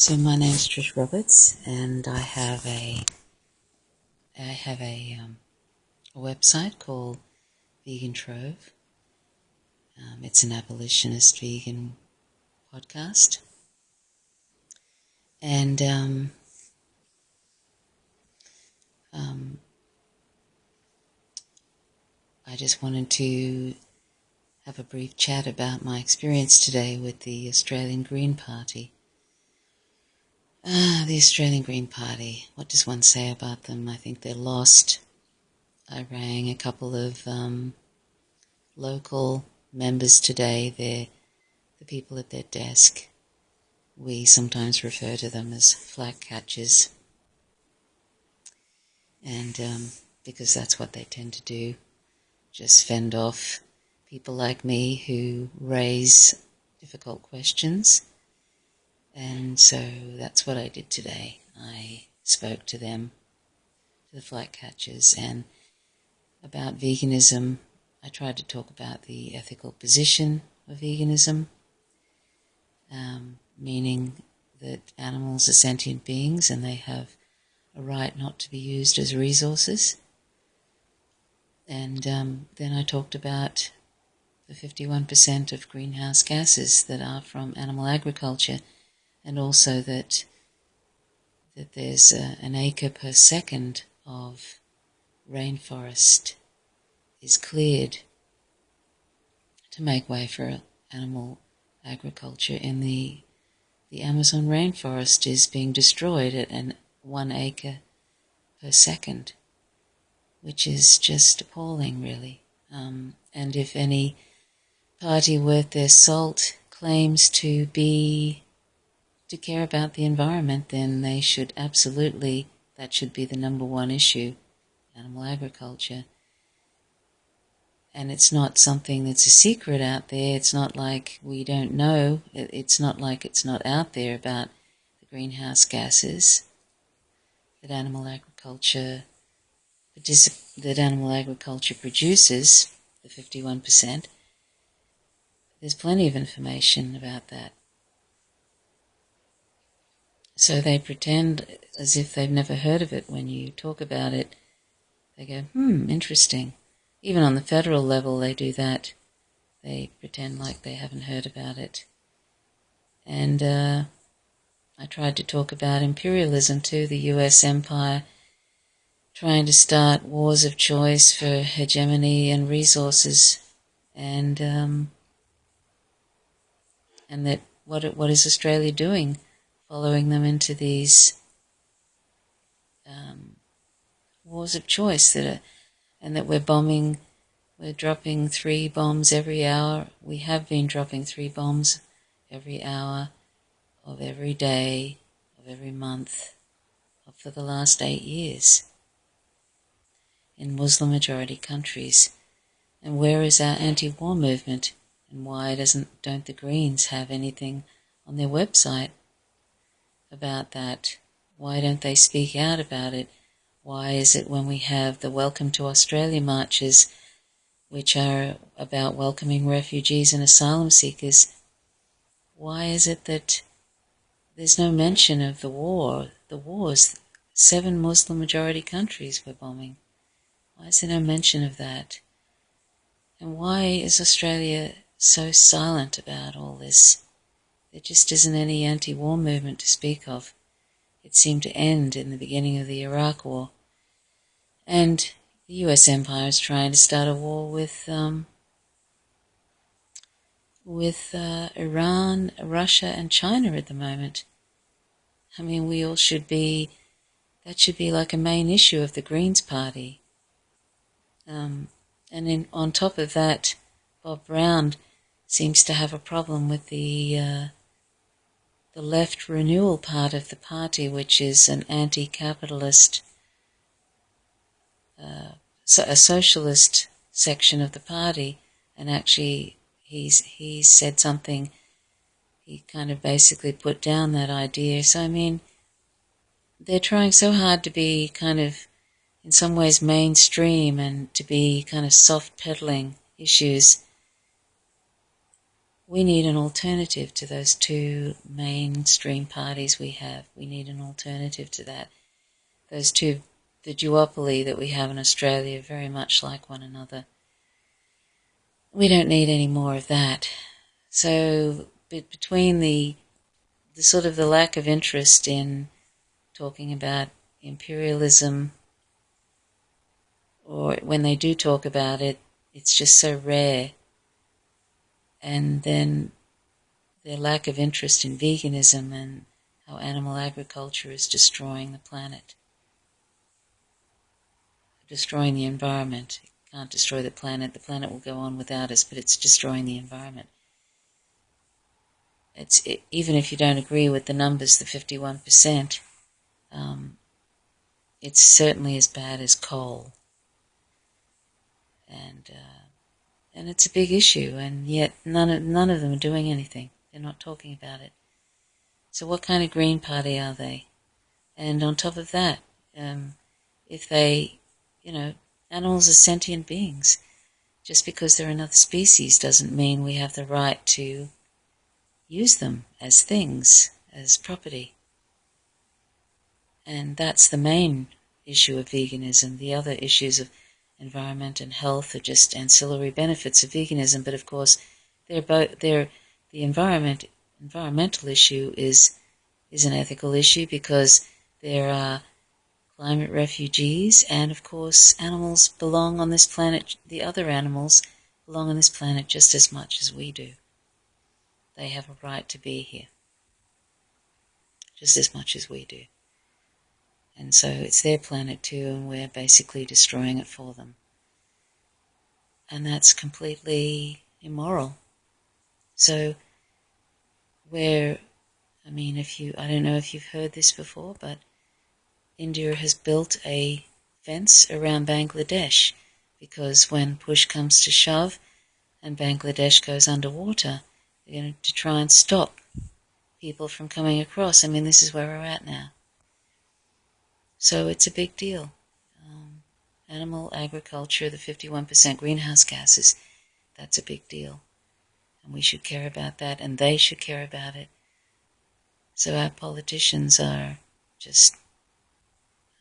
So my name's Trish Roberts, and I have a website called Vegan Trove. It's an abolitionist vegan podcast, and I just wanted to have a brief chat about my experience today with the Australian Green Party. The Australian Green Party, what does one say about them? I think they're lost. I rang a couple of local members today. They're the people at their desk. We sometimes refer to them as flag catchers, and because that's what they tend to do, just fend off people like me who raise difficult questions. And so that's what I did today. I spoke to them, to the flag catchers, and about veganism. I tried to talk about the ethical position of veganism, meaning that animals are sentient beings and they have a right not to be used as resources. And then I talked about the 51% of greenhouse gases that are from animal agriculture, and also that there's an acre per second of rainforest is cleared to make way for animal agriculture, and the Amazon rainforest is being destroyed at 1 acre per second, which is just appalling, really. And if any party worth their salt claims to care about the environment, then they should absolutely, that should be the number one issue, animal agriculture. And it's not something that's a secret out there. It's not like we don't know. It's not like it's not out there about the greenhouse gases that animal agriculture produces, the 51%. There's plenty of information about that. So they pretend as if they've never heard of it. When you talk about it, they go, interesting. Even on the federal level, they do that. They pretend like they haven't heard about it. And I tried to talk about imperialism too, the US empire trying to start wars of choice for hegemony and resources, and that what is Australia doing, following them into these wars of choice and that we're dropping 3 bombs every hour. We have been dropping 3 bombs every hour of every day of every month for the last 8 years in Muslim-majority countries. And where is our anti-war movement? And why don't the Greens have anything on their website about that? Why don't they speak out about it? Why is it when we have the Welcome to Australia marches, which are about welcoming refugees and asylum seekers, why is it that there's no mention of the wars? 7 Muslim-majority countries we're bombing. Why is there no mention of that? And why is Australia so silent about all this? There just isn't any anti-war movement to speak of. It seemed to end in the beginning of the Iraq War. And the US empire is trying to start a war with Iran, Russia, and China at the moment. I mean, that should be like a main issue of the Greens Party. And on top of that, Bob Brown seems to have a problem with the left renewal part of the party, which is an anti-capitalist, a socialist section of the party. And actually, he said something. He kind of basically put down that idea. So I mean, they're trying so hard to be kind of, in some ways, mainstream and to be kind of soft peddling issues, we need an alternative to those two mainstream parties we have. We need an alternative to that. Those two, the duopoly that we have in Australia, are very much like one another. We don't need any more of that. So between the sort of the lack of interest in talking about imperialism, or when they do talk about it, it's just so rare, and then their lack of interest in veganism and how animal agriculture is destroying the planet, destroying the environment. It can't destroy the planet will go on without us, but it's destroying the environment. Even if you don't agree with the numbers, the 51%, it's certainly as bad as coal. And it's a big issue, and yet none of them are doing anything. They're not talking about it. So what kind of Green Party are they? And on top of that, if they, animals are sentient beings. Just because they're another species doesn't mean we have the right to use them as things, as property. And that's the main issue of veganism. The other issues of environment and health are just ancillary benefits of veganism, but of course the environmental issue is an ethical issue, because there are climate refugees, and of course animals belong on this planet, the other animals belong on this planet just as much as we do. They have a right to be here, just as much as we do. And so it's their planet too, and we're basically destroying it for them. And that's completely immoral. So I don't know if you've heard this before, but India has built a fence around Bangladesh, because when push comes to shove and Bangladesh goes underwater, they're going to try and stop people from coming across. This is where we're at now. So it's a big deal. Animal agriculture, the 51% greenhouse gases, that's a big deal. And we should care about that, and they should care about it. So our politicians are just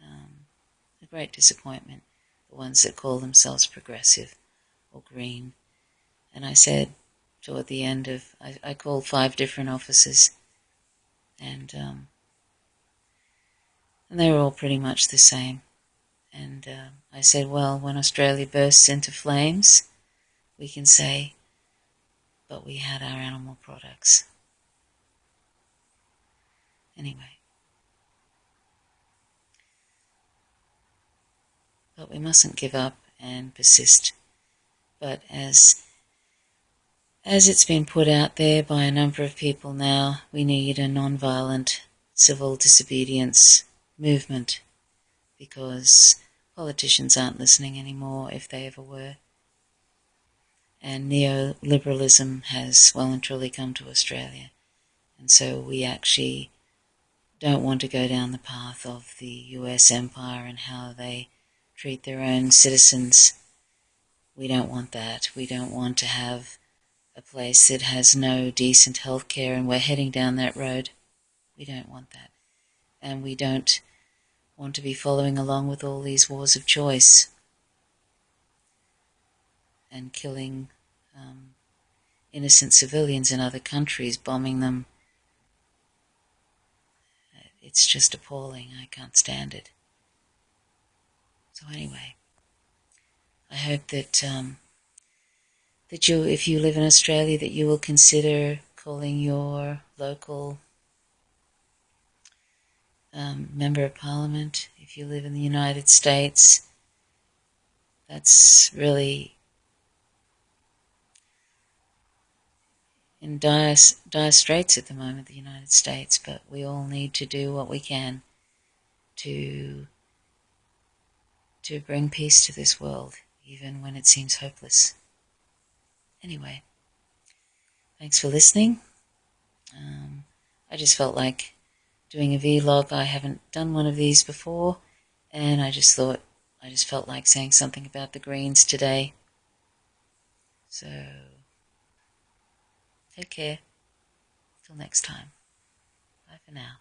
a great disappointment, the ones that call themselves progressive or green. And I said toward the end I called 5 different offices, and they were all pretty much the same. And I said, well, when Australia bursts into flames, we can say, but we had our animal products. Anyway. But we mustn't give up and persist. But as it's been put out there by a number of people now, we need a non-violent civil disobedience movement, because politicians aren't listening anymore, if they ever were. And neoliberalism has well and truly come to Australia. And so we actually don't want to go down the path of the US empire and how they treat their own citizens. We don't want that. We don't want to have a place that has no decent health care, and we're heading down that road. We don't want that. And we don't want to be following along with all these wars of choice and killing innocent civilians in other countries, bombing them. It's just appalling. I can't stand it. So anyway, I hope that if you live in Australia, that you will consider calling your local member of parliament. If you live in the United States, that's really in dire straits at the moment, the United States, but we all need to do what we can to bring peace to this world, even when it seems hopeless. Anyway, thanks for listening. I just felt like doing a vlog. I haven't done one of these before, and I just felt like saying something about the Greens today. So Take care. Till next time. Bye for now.